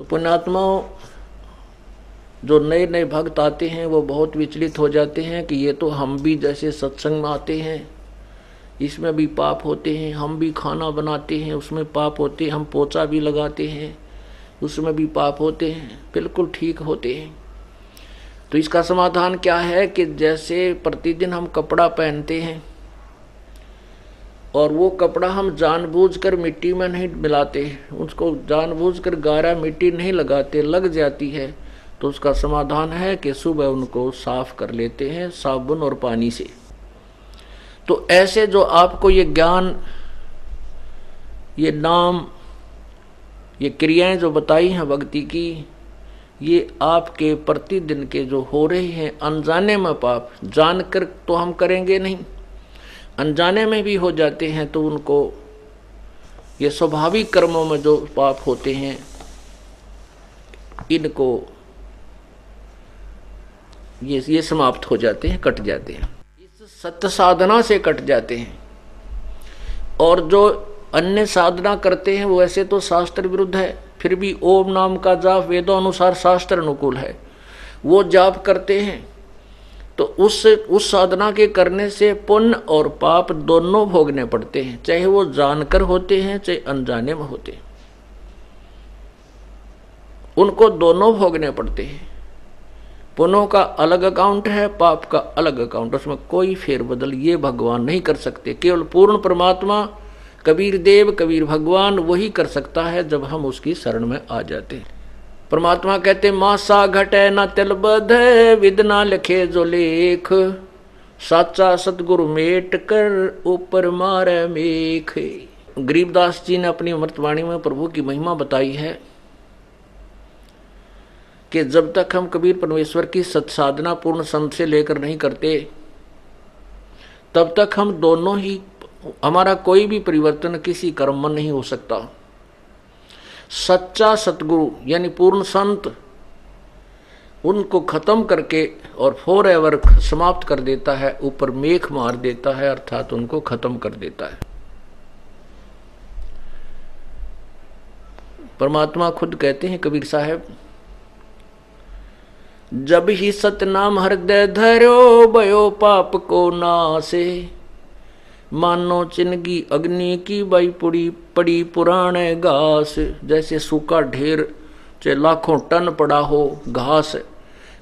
तो पुण्यात्माओं, जो नए नए भक्त आते हैं वो बहुत विचलित हो जाते हैं कि ये तो हम भी जैसे सत्संग में आते हैं, इसमें भी पाप होते हैं, हम भी खाना बनाते हैं उसमें पाप होते हैं, हम पोछा भी लगाते हैं उसमें भी पाप होते हैं। बिल्कुल ठीक होते हैं। तो इसका समाधान क्या है कि जैसे प्रतिदिन हम कपड़ा पहनते हैं और वो कपड़ा हम जानबूझकर मिट्टी में नहीं मिलाते, उसको जानबूझकर गारा मिट्टी नहीं लगाते, लग जाती है, तो उसका समाधान है कि सुबह उनको साफ कर लेते हैं साबुन और पानी से। तो ऐसे जो आपको ये ज्ञान, ये नाम, ये क्रियाएं जो बताई हैं भक्ति की, ये आपके प्रतिदिन के जो हो रहे हैं अनजाने में पाप, जानकर तो हम करेंगे नहीं, अनजाने में भी हो जाते हैं, तो उनको ये स्वाभाविक कर्मों में जो पाप होते हैं इनको ये समाप्त हो जाते हैं, कट जाते हैं, इस सत्य साधना से कट जाते हैं। और जो अन्य साधना करते हैं वो ऐसे तो शास्त्र विरुद्ध है, फिर भी ओम नाम का जाप वेदों अनुसार शास्त्र अनुकूल है, वो जाप करते हैं, तो उस साधना के करने से पुण्य और पाप दोनों भोगने पड़ते हैं, चाहे वो जानकर होते हैं चाहे अनजाने में होते हैं, उनको दोनों भोगने पड़ते हैं। पुण्यों का अलग अकाउंट है, पाप का अलग अकाउंट, उसमें कोई फेरबदल ये भगवान नहीं कर सकते। केवल पूर्ण परमात्मा कबीर देव, कबीर भगवान वही कर सकता है जब हम उसकी शरण में आ जाते हैं। परमात्मा कहते मासा घटे न तिल बध, विद न लिखे जो लेख, साचा सतगुरु मेट कर ऊपर मारे मेख। गरीबदास जी ने अपनी अमृतवाणी में प्रभु की महिमा बताई है कि जब तक हम कबीर परमेश्वर की सत्साधना पूर्ण संत से लेकर नहीं करते, तब तक हम दोनों ही, हमारा कोई भी परिवर्तन किसी कर्म में नहीं हो सकता। सच्चा सतगुरु यानी पूर्ण संत उनको खत्म करके और फॉर एवर समाप्त कर देता है, ऊपर मेख मार देता है, अर्थात उनको खत्म कर देता है। परमात्मा खुद कहते हैं कबीर साहब, जब ही सतनाम हृदय धरो, भयो पाप को नासे, मानो चिनगी अग्नि की बाई पड़ी पुराने घास। जैसे सूखा ढेर चाहे लाखों टन पड़ा हो घास,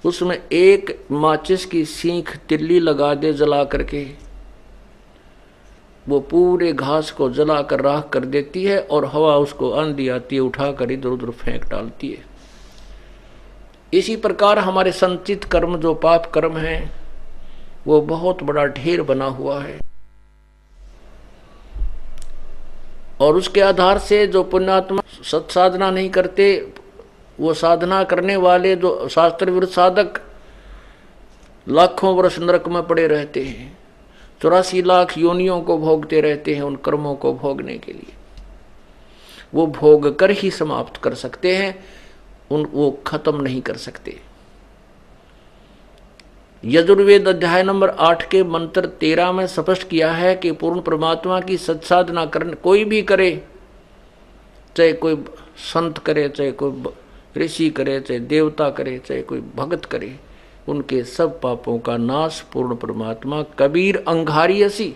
उसमें एक माचिस की सीख तिल्ली लगा दे जला करके, वो पूरे घास को जला कर राख कर देती है, और हवा उसको आंधी आती है उठा कर इधर उधर फेंक डालती है। इसी प्रकार हमारे संचित कर्म जो पाप कर्म हैं वो बहुत बड़ा ढेर बना हुआ है, और उसके आधार से जो पुण्यात्मा सत्साधना नहीं करते, वो साधना करने वाले जो शास्त्र विरुद्ध साधक लाखों वर्ष नरक में पड़े रहते हैं, 84 लाख योनियों को भोगते रहते हैं उन कर्मों को भोगने के लिए। वो भोग कर ही समाप्त कर सकते हैं, वो खत्म नहीं कर सकते। यजुर्वेद अध्याय नंबर 8 के मंत्र 13 में स्पष्ट किया है कि पूर्ण परमात्मा की सत्साधना करने कोई भी करे, चाहे कोई संत करे, चाहे कोई ऋषि करे, चाहे देवता करे, चाहे कोई भगत करे, उनके सब पापों का नाश पूर्ण परमात्मा कबीर अंगारी असी।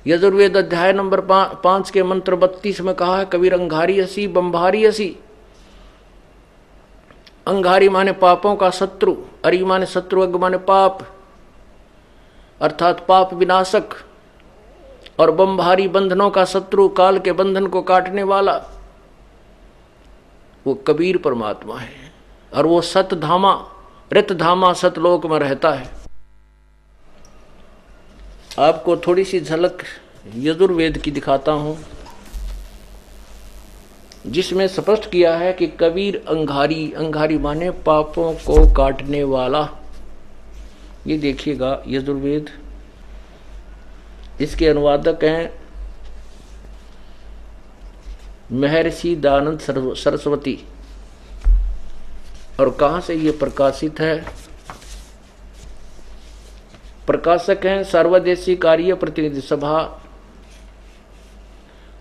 यजुर्वेद अध्याय नंबर 5 के मंत्र 32 में कहा है कबीर अंगारी असी बंभारी असी। अंगारी माने पापों का शत्रु, अरि माने शत्रु, अग माने पाप अर्थात पाप विनाशक, और बंभारी बंधनों का शत्रु, काल के बंधन को काटने वाला, वो कबीर परमात्मा है। और वो सतधामा रितधामा सतलोक में रहता है। आपको थोड़ी सी झलक यजुर्वेद की दिखाता हूं, जिसमें स्पष्ट किया है कि कबीर अंगारी, अंगारी माने पापों को काटने वाला। ये देखिएगा यजुर्वेद, इसके अनुवादक हैं महर्षि दयानंद सरस्वती। और कहाँ से ये प्रकाशित है? प्रकाशक हैं सर्वदेशी कार्य प्रतिनिधि सभा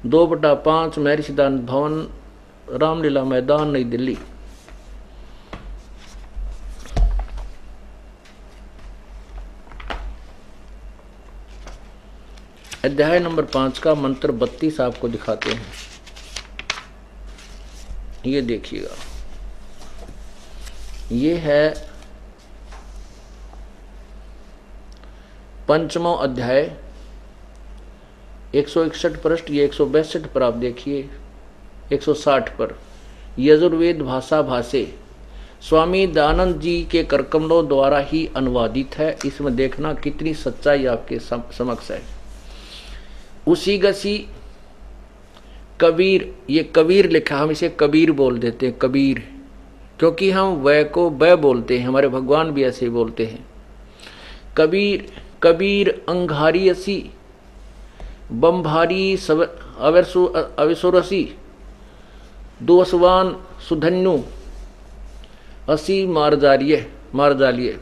2/5 महर्षि दयानंद भवन, रामलीला मैदान, नई दिल्ली। अध्याय नंबर 5 का मंत्र 32 आपको दिखाते हैं। ये देखिएगा, ये है 5वां अध्याय 161 पृष्ठ, ये 162 पर आप देखिए, 160 पर यजुर्वेद भाषा भाषे स्वामी दयानंद जी के करकमलों द्वारा ही अनुवादित है। इसमें देखना कितनी सच्चाई आपके समक्ष है। उसी गसी कबीर, ये कबीर लिखा, हम इसे कबीर बोल देते हैं, कबीर, क्योंकि हम वह को बै बोलते हैं, हमारे भगवान भी ऐसे बोलते हैं। कबीर कबीर अंगारी असी बम्भारी अविसुरसी दुअसवान सुधन्नु असी मार जालिए।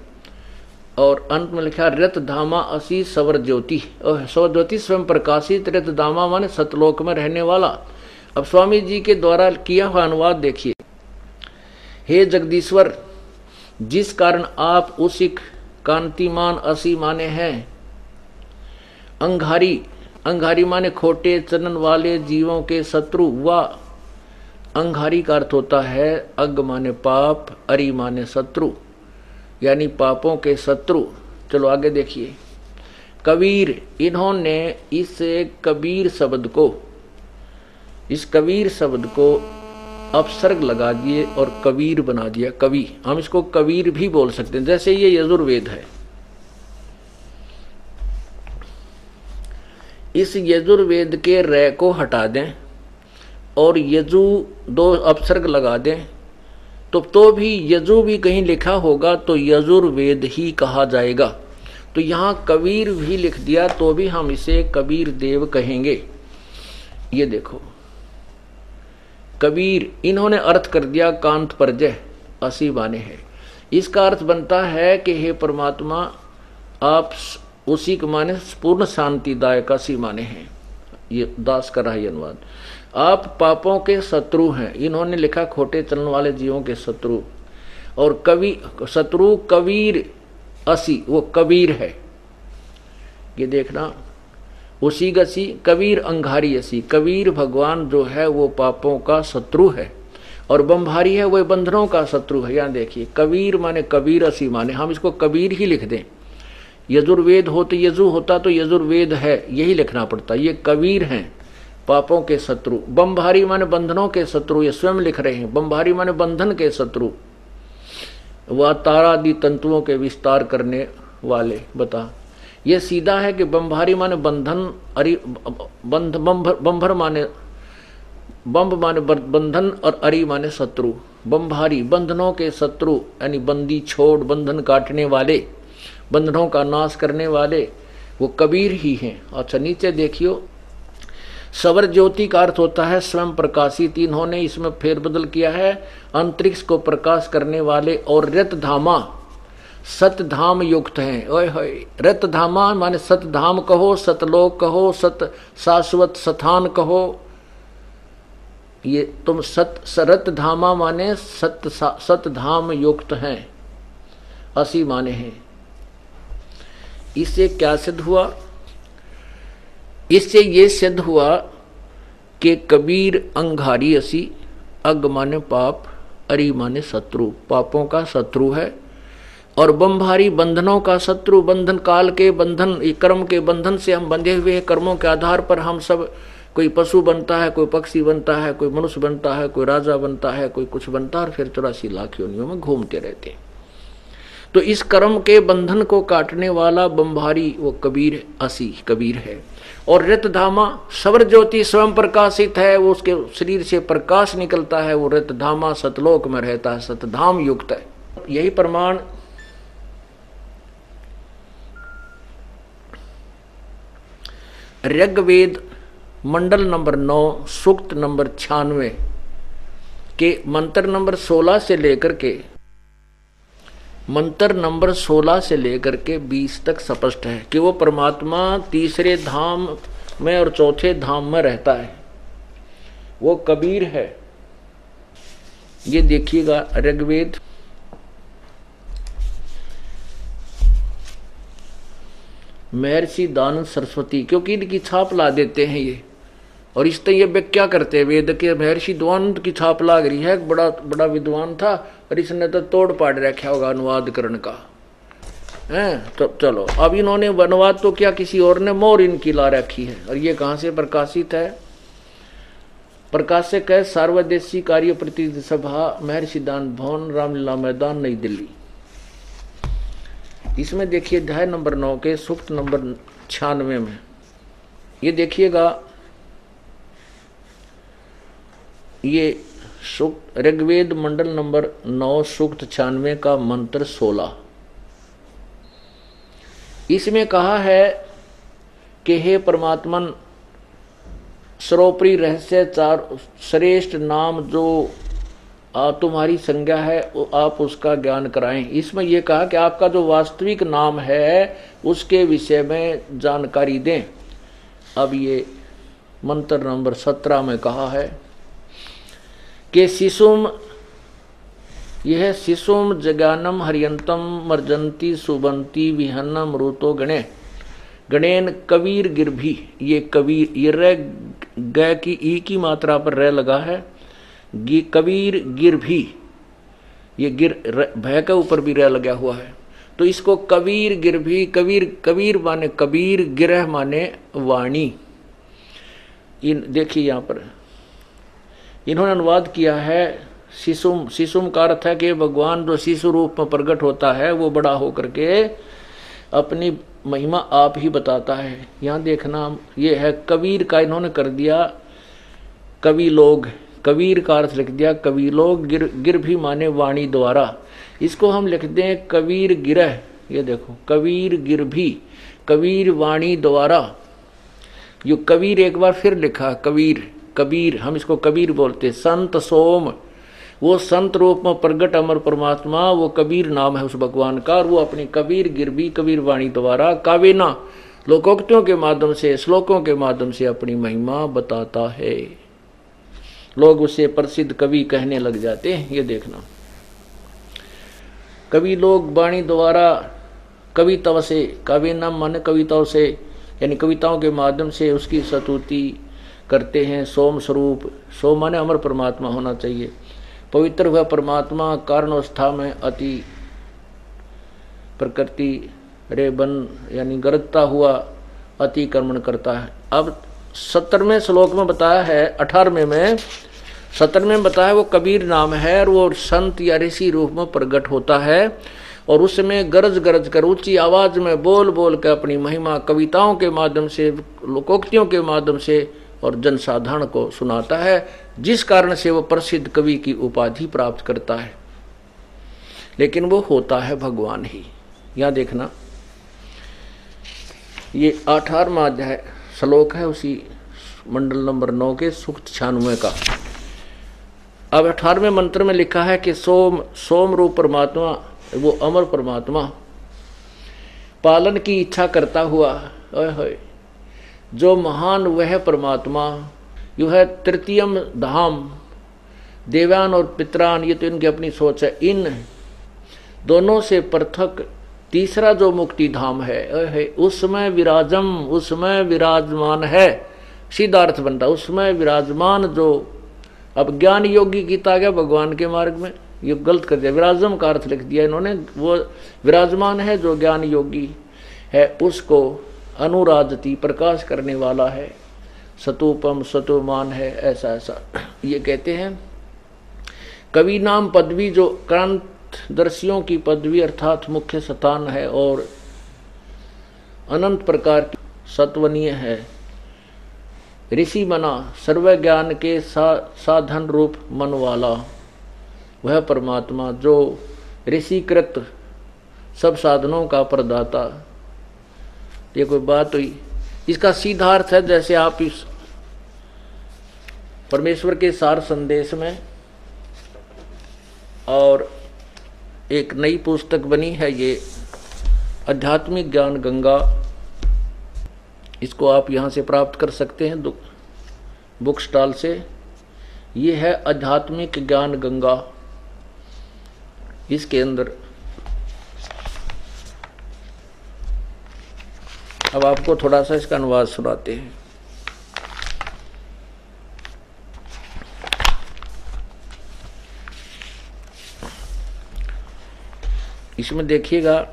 और अंत में लिखा रत धामा असी सवर ज्योति, और सवर ज्योति स्वयं प्रकाशित, रत धामा माने सतलोक में रहने वाला। अब स्वामी जी के द्वारा किया हुआ अनुवाद देखिए। हे जगदीश्वर, जिस कारण आप उसी कांतिमान असी माने हैं। अंगारी माने खोटे चलन वाले जीवों के शत्रु। व अंगारी का अर्थ होता है अग माने पाप, अरि माने शत्रु, यानी पापों के शत्रु। चलो आगे देखिए। कबीर, इन्होंने इस कबीर शब्द को अपसर्ग लगा दिए और कबीर बना दिया, कवि। हम इसको कबीर भी बोल सकते हैं, जैसे ये यजुर्वेद है। इस यजुर्वेद के रै को हटा दें और यजु 2 अपसर्ग लगा दें तो भी यजु भी कहीं लिखा होगा तो यजुर्वेद ही कहा जाएगा। तो यहाँ कबीर भी लिख दिया तो भी हम इसे कबीर देव कहेंगे। ये देखो, कबीर, इन्होंने अर्थ कर दिया कांत परजय असी माने है। इसका अर्थ बनता है कि हे परमात्मा, आप उसी के माने पूर्ण शांतिदायक असी माने हैं। ये दास का रहा अनुवाद। आप पापों के शत्रु हैं। इन्होंने लिखा खोटे चलन वाले जीवों के शत्रु। और शत्रु कबीर असी, वो कबीर है। ये देखना, उसी गसी कबीर अंगारी असी, कबीर भगवान जो है वो पापों का शत्रु है। और बम्भारी है, वो बंधनों का शत्रु है। यहाँ देखिए, कबीर माने कबीर असी माने, हम इसको कबीर ही लिख दें। यजुर्वेद हो तो यजु होता तो यजुर्वेद है, यही लिखना पड़ता। ये कबीर हैं, पापों के शत्रु। बम्भारी माने बंधनों के शत्रु, ये स्वयं लिख रहे हैं। बम्भारी माने बंधन के शत्रु, वह तारादि तंतुओं के विस्तार करने वाले। बता, ये सीधा है कि बम्भारी माने बंधन, बम्भर माने बम्भ माने बंधन और अरि माने शत्रु। बम्भारी बंधनों के शत्रु, यानी बंदी छोड़, बंधन काटने वाले, बंधनों का नाश करने वाले, वो कबीर ही हैं। अच्छा नीचे देखियो, सवर ज्योति का अर्थ होता है स्वयं प्रकाशित। इन्होंने इसमें फेरबदल किया है, अंतरिक्ष को प्रकाश करने वाले। और रतधामा, सतधाम युक्त हैं। ओए होए, रतधामा माने सतधाम कहो, सतलोक कहो, सत शाश्वत स्थान कहो। ये तुम रतधामा माने सतधाम युक्त हैं, असी माने हैं। इससे क्या सिद्ध हुआ? इससे ये सिद्ध हुआ कि कबीर अंगारी असी, अग माने पाप, अरि माने शत्रु, पापों का शत्रु है। और बम्भारी बंधनों का शत्रु, बंधन काल के बंधन, कर्म के बंधन से हम बंधे हुए हैं। कर्मों के आधार पर हम सब, कोई पशु बनता है, कोई पक्षी बनता है, कोई मनुष्य बनता है, कोई राजा बनता है, कोई कुछ बनता है, और फिर 84 लाख योनियों में घूमते रहते हैं। तो इस कर्म के बंधन को काटने वाला बम्भारी वो कबीर असी, कबीर है। और रतधामा, सवर ज्योति स्वयं प्रकाशित है, वो उसके शरीर से प्रकाश निकलता है। वो रतधामा सतलोक में रहता है, सतधाम युक्त है। यही प्रमाण ऋग्वेद मंडल नंबर 9 सूक्त नंबर 96 के मंत्र नंबर 16 से लेकर के मंत्र नंबर 16 से लेकर के 20 तक स्पष्ट है कि वो परमात्मा तीसरे धाम में और चौथे धाम में रहता है, वो कबीर है। ये देखिएगा, ऋग्वेद महर्षि दानंद सरस्वती, क्योंकि इनकी छाप ला देते हैं ये। और इस तरह ये व्याख्या करते हैं वेद के, महर्षि द्वानंद की छाप लाग रही है, बड़ा बड़ा विद्वान था और इसने तो तोड़ पाड़ रखा होगा अनुवाद करण का है। तो चलो, अब इन्होंने अनुवाद तो क्या, किसी और ने मोर इनकी ला रखी है। और ये कहाँ से प्रकाशित है? प्रकाशक है सार्वदेशी कार्य प्रतिनिधि सभा, महर्षि दान भवन, रामलीला मैदान, नई दिल्ली। इसमें देखिए अध्याय नंबर 9 के सूक्त नंबर 96 में ये देखिएगा, ये सूक्त ऋग्वेद मंडल नंबर 9 सूक्त 96 का मंत्र 16। इसमें कहा है कि हे परमात्मन, सर्वोपरि रहस्य चार श्रेष्ठ नाम जो तुम्हारी संज्ञा है आप उसका ज्ञान कराएं। इसमें यह कहा कि आपका जो वास्तविक नाम है उसके विषय में जानकारी दें। अब ये मंत्र नंबर 17 में कहा है कि शिशुम, यह शिशुम जगानम हरियंतम मर्जंती सुबंती विहन्नम ऋतो गणे गणेन कबीर गिरभी। ये कबीर, ये रे ग की ई की मात्रा पर रे लगा है, कबीर गिर भी, ये गिर भय के ऊपर भी रे लगा हुआ है, तो इसको कबीर गिर भी, कबीर कबीर माने कबीर, गिरह माने वाणी। इन देखिए यहाँ पर इन्होंने अनुवाद किया है शिशुम। शिशुम का अर्थ है कि भगवान जो शिशु रूप में प्रकट होता है वो बड़ा होकर के अपनी महिमा आप ही बताता है। यहाँ देखना, ये है कबीर का इन्होंने कर दिया कवि लोग, कबीर का अर्थ लिख दिया कवि लोग, गिर गिर भी माने वाणी द्वारा। इसको हम लिख दें कबीर गिरह। ये देखो कबीर गिर भी, कबीर वाणी द्वारा। यो कबीर एक बार फिर लिखा, कबीर कबीर, हम इसको कबीर बोलते। संत सोम, वो संत रूप में प्रगट अमर परमात्मा, वो कबीर नाम है उस भगवान का। और वो अपनी कबीर गिरबी, कबीर वाणी द्वारा, कावेना लोकोक्तियों के माध्यम से, श्लोकों के माध्यम से अपनी महिमा बताता है। लोग उसे प्रसिद्ध कवि कहने लग जाते हैं। ये देखना, कवि लोग वाणी द्वारा, कविता से, कावेना माने कविताओं से, यानी कविताओं के माध्यम से उसकी स्तुति करते हैं। सोम स्वरूप, सोम माने अमर परमात्मा होना चाहिए। पवित्र हुआ परमात्मा कारणवस्था में अति प्रकृति रे बन, यानी गरजता हुआ अतिक्रमण करता है। अब 17वें श्लोक में बताया है, 18वें में 17वें में बताया वो कबीर नाम है और वो संत या ऋषि रूप में प्रकट होता है और उसमें गरज गरज कर ऊंची आवाज में बोल बोल कर अपनी महिमा कविताओं के माध्यम से, लोकोक्तियों के माध्यम से और जनसाधारण को सुनाता है, जिस कारण से वो प्रसिद्ध कवि की उपाधि प्राप्त करता है। लेकिन वो होता है भगवान ही। यहाँ देखना, ये 18वां अध्याय श्लोक है उसी मंडल नंबर 9 के सूक्त 96 का। अब 18वें मंत्र में लिखा है कि सोम, सोम रूप परमात्मा, वो अमर परमात्मा पालन की इच्छा करता हुआ, जो महान वह परमात्मा, यू है तृतीयम धाम, देवान और पितरान, ये तो इनकी अपनी सोच है। इन दोनों से पृथक तीसरा जो मुक्ति धाम है, उसमें विराजम, उसमें विराजमान है। सीधा अर्थ बनता, उसमें विराजमान जो, अब ज्ञान योगी गीता गया भगवान के मार्ग में, ये गलत कर दिया, विराजम का अर्थ लिख दिया इन्होंने। वो विराजमान है जो ज्ञान योगी है, उसको अनुराजती, प्रकाश करने वाला है, सतुपम सतुमान है, ऐसा ऐसा ये कहते हैं। कवि नाम पदवी जो क्रांतदर्शियों की पदवी अर्थात मुख्य स्थान है और अनंत प्रकार की सत्वनीय है। ऋषि बना सर्व ज्ञान के साधन रूप मन वाला वह परमात्मा जो ऋषिकृत सब साधनों का प्रदाता। ये कोई बात हुई? इसका सीधा अर्थ है जैसे आप इस परमेश्वर के सार संदेश में, और एक नई पुस्तक बनी है ये आध्यात्मिक ज्ञान गंगा, इसको आप यहाँ से प्राप्त कर सकते हैं बुक स्टॉल से। ये है आध्यात्मिक ज्ञान गंगा। इसके अंदर अब आपको थोड़ा सा इसका अनुवाद सुनाते हैं। इसमें देखिएगा,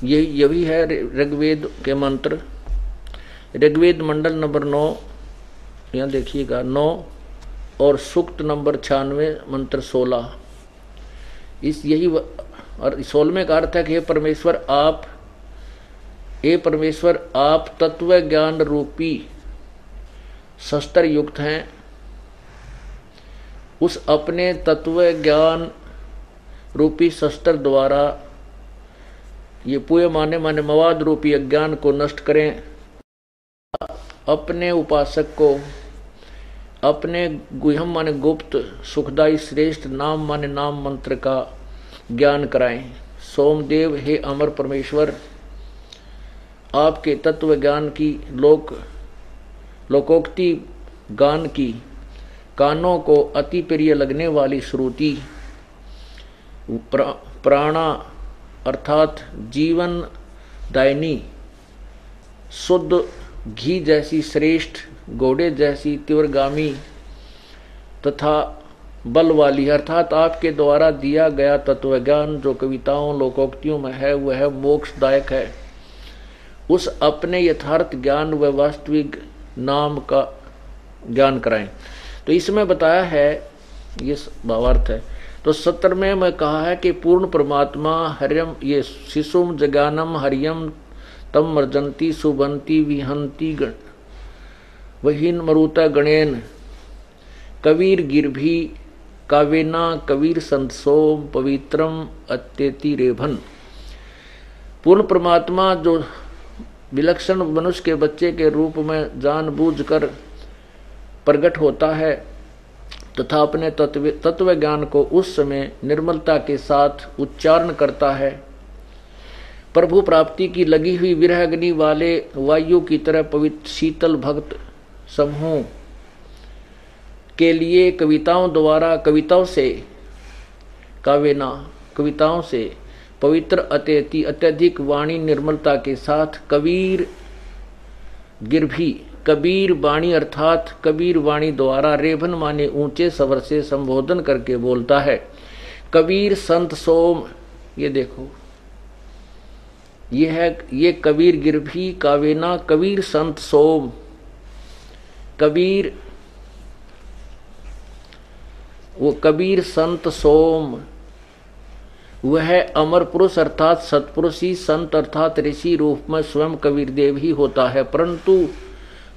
यही है ऋग्वेद के मंत्र। ऋग्वेद मंडल नंबर 9, यहाँ देखिएगा 9, और सूक्त नंबर 96 मंत्र 16। इस यही और 16वें का अर्थ है कि हे परमेश्वर आप तत्व ज्ञान रूपी शस्त्र युक्त हैं। उस अपने तत्व ज्ञान रूपी शस्त्र द्वारा ये पूय माने मवाद रूपी अज्ञान को नष्ट करें। अपने उपासक को अपने गुह्यम माने गुप्त सुखदायी श्रेष्ठ नाम माने नाम मंत्र का ज्ञान कराएं। सोमदेव हे अमर परमेश्वर, आपके तत्व ज्ञान की लोकोक्ति गान की कानों को अति प्रिय लगने वाली श्रुति प्राणा अर्थात जीवन दायिनी शुद्ध घी जैसी श्रेष्ठ घोड़े जैसी तीव्रगामी तथा बल वाली अर्थात आपके द्वारा दिया गया तत्वज्ञान जो कविताओं लोकोक्तियों में है वह मोक्षदायक है। उस अपने यथार्थ ज्ञान व वास्तविक नाम का ज्ञान कराएं। तो इसमें बताया है, ये भावार्थ है। तो 17 में मैं कहा है कि पूर्ण परमात्मा हरियम ये शिशुम जगानम हरियम तम मर्जंती सुबंती विहंती वहीन मरुता गणेन कबीर गिरभी कावेना कबीर संतसोम पवित्रम अत्यति रेभन। पूर्ण परमात्मा जो विलक्षण मनुष्य के बच्चे के रूप में जानबूझकर प्रकट होता है तथा अपने तत्व ज्ञान को उस समय निर्मलता के साथ उच्चारण करता है। प्रभु प्राप्ति की लगी हुई विरह अग्नि वाले वायु की तरह पवित्र शीतल भक्त समूह के लिए कविताओं से पवित्र अत्यधिक वाणी निर्मलता के साथ कबीर गिरभी कबीर वाणी अर्थात कबीर वाणी द्वारा रेभन माने ऊंचे स्वर से संबोधन करके बोलता है। कबीर संत सोम, ये देखो ये है, ये कबीर गिरभी कावेना कबीर संत सोम। कबीर वो कबीर संत सोम वह अमर पुरुष अर्थात सत्पुरुष ही संत अर्थात ऋषि रूप में स्वयं कबीर देव ही होता है, परंतु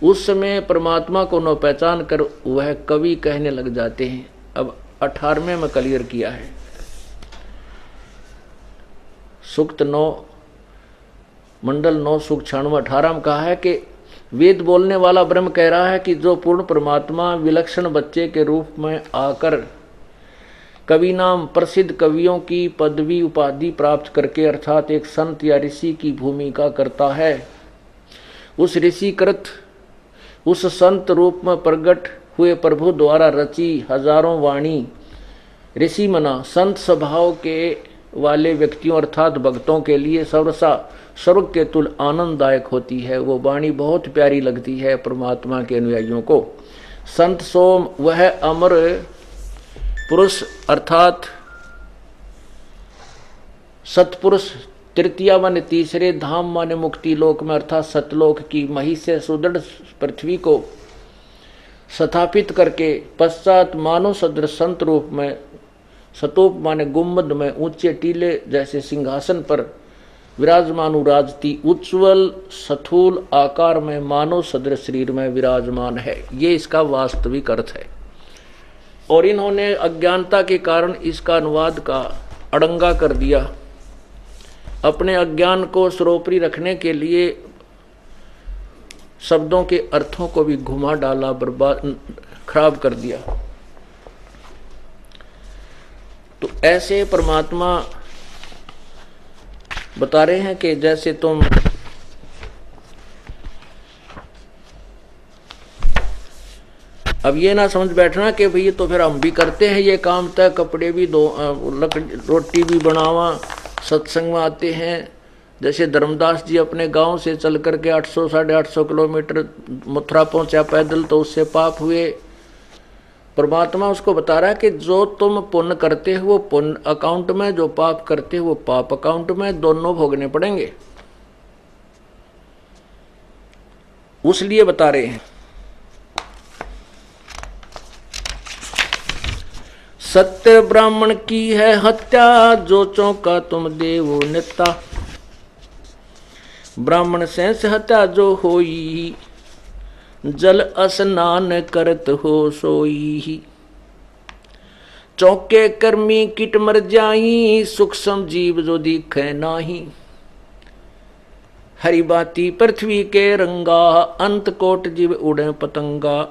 उस समय परमात्मा को न पहचान कर वह कवि कहने लग जाते हैं। अब 18वें में क्लियर किया है। सूक्त 9 मंडल 9 सूक्त 96 18 में कहा है कि वेद बोलने वाला ब्रह्म कह रहा है कि जो पूर्ण परमात्मा विलक्षण बच्चे के रूप में आकर कवि नाम प्रसिद्ध कवियों की पदवी उपाधि प्राप्त करके अर्थात एक संत या ऋषि की भूमिका करता है, उस ऋषिकृत उस संत रूप में प्रकट हुए प्रभु द्वारा रची हजारों वाणी ऋषि मना संत स्वभाव के वाले व्यक्तियों अर्थात भक्तों के लिए सर्वसा स्वर्ग के तुल आनंददायक होती है। वो वाणी बहुत प्यारी लगती है परमात्मा के अनुयायियों को। संत सोम वह अमर पुरुष अर्थात सतपुरुष तृतीया माने तीसरे धाम माने मुक्ति लोक में अर्थात सतलोक की मही से सुदृढ़ पृथ्वी को स्थापित करके पश्चात मानव सदृश संत रूप में सतोप माने गुम्बद में ऊंचे टीले जैसे सिंहासन पर विराजमान उराजती उज्ज्वल स्थूल आकार में मानव सदृश शरीर में विराजमान है। ये इसका वास्तविक अर्थ है। और इन्होंने अज्ञानता के कारण इसका अनुवाद का अड़ंगा कर दिया। अपने अज्ञान को सर्वोपरि रखने के लिए शब्दों के अर्थों को भी घुमा डाला, बर्बाद खराब कर दिया। तो ऐसे परमात्मा बता रहे हैं कि जैसे तुम अब ये ना समझ बैठना कि भई तो फिर हम भी करते हैं ये काम, तय कपड़े भी धो रोटी भी बनावा, सत्संग में आते हैं, जैसे धर्मदास जी अपने गांव से चल करके 800 850 किलोमीटर मथुरा पहुंचा पैदल, तो उससे पाप हुए। परमात्मा उसको बता रहा है कि जो तुम पुण्य करते हो वो पुण्य अकाउंट में, जो पाप करते हो वो पाप अकाउंट में, दोनों भोगने पड़ेंगे। उसलिए बता रहे हैं सत्य ब्राह्मण की है हत्या, जो चौंका तुम देवो नेता। ब्राह्मण से हत्या जो होई, जल स्नान करत हो सोई। चौके कर्मी किट मर जाई, सूक्ष्म जीव जो दिखे नाही। हरि बाती पृथ्वी के रंगा, अंत कोट जीव उड़े पतंगा।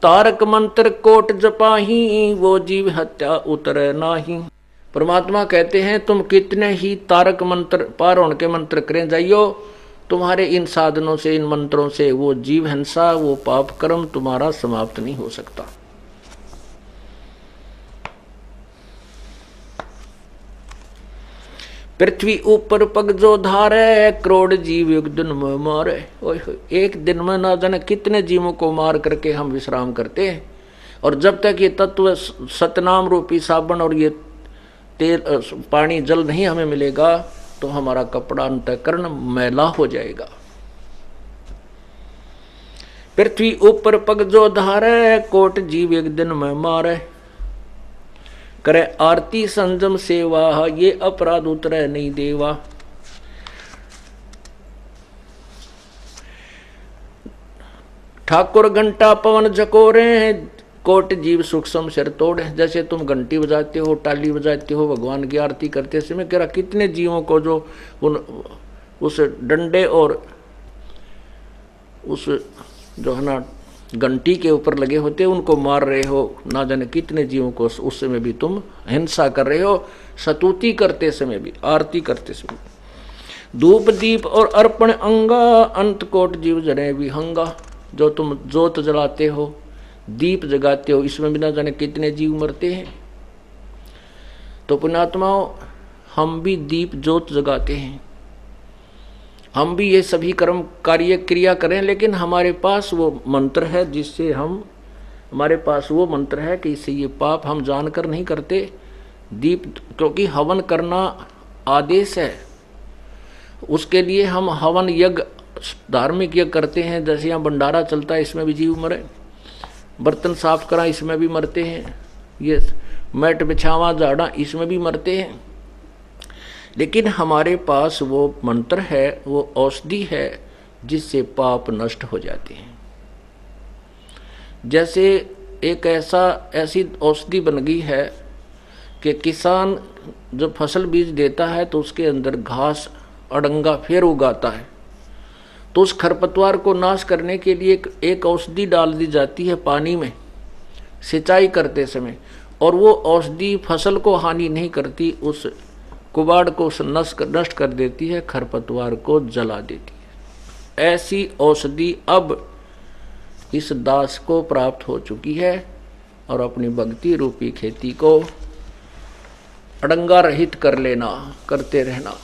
तारक मंत्र कोट जपाही, वो जीव हत्या उतरे नाही। परमात्मा कहते हैं तुम कितने ही तारक मंत्र पार होने के मंत्र करें जाइयो, तुम्हारे इन साधनों से, इन मंत्रों से वो जीव हिंसा, वो पाप कर्म तुम्हारा समाप्त नहीं हो सकता। पृथ्वी ऊपर पग जो धारे, करोड़ जीव एक दिन में मारे। एक दिन में ना जाने कितने जीवों को मार करके हम विश्राम करते हैं। और जब तक ये तत्व सतनाम रूपी साबुन और ये तेल पानी जल नहीं हमें मिलेगा, तो हमारा कपड़ा अंतःकरण मैला हो जाएगा। पृथ्वी ऊपर पग जो धारे, कोट जीव एक दिन में मारे। करे आरती संजम सेवा, ये अपराध उतरे नहीं देवा। ठाकुर घंटा पवन झकोरे, कोट जीव सूक्ष्म सिर तोड़े। जैसे तुम घंटी बजाते हो, टाली बजाते हो, भगवान की आरती करते समय कह रहा कितने जीवों को जो उस डंडे और उस जो है ना घंटी के ऊपर लगे होते उनको मार रहे हो, ना जाने कितने जीवों को उस समय भी तुम हिंसा कर रहे हो। स्तुति करते समय भी, आरती करते समय, धूप दीप और अर्पण अंगा, अंत कोट जीव जरे विहंगा। जो तुम जोत जलाते हो, दीप जगाते हो, इसमें भी ना जाने कितने जीव मरते हैं। तो पुण्यात्माओं, हम भी दीप जोत जगाते हैं, हम भी ये सभी कर्म कार्य क्रिया करें, लेकिन हमारे पास वो मंत्र है जिससे हमारे पास वो मंत्र है कि इससे ये पाप हम जानकर नहीं करते। दीप, क्योंकि हवन करना आदेश है, उसके लिए हम हवन यज्ञ, धार्मिक यज्ञ करते हैं। जैसे यहाँ भंडारा चलता है, इसमें भी जीव मरे। बर्तन साफ करा, इसमें भी मरते हैं। ये मैट बिछावा झाड़ा, इसमें भी मरते हैं। लेकिन हमारे पास वो मंत्र है, वो औषधि है जिससे पाप नष्ट हो जाते हैं। जैसे एक ऐसी औषधि बन गई है कि किसान जब फसल बीज देता है तो उसके अंदर घास अड़ंगा फिर उगाता है, तो उस खरपतवार को नाश करने के लिए एक औषधि डाल दी जाती है पानी में सिंचाई करते समय, और वो औषधि फसल को हानि नहीं करती, उस कुबाड़ को नष्ट कर देती है, खरपतवार को जला देती है। ऐसी औषधि अब इस दास को प्राप्त हो चुकी है, और अपनी भक्ति रूपी खेती को अड़ंगा रहित कर लेना, करते रहना।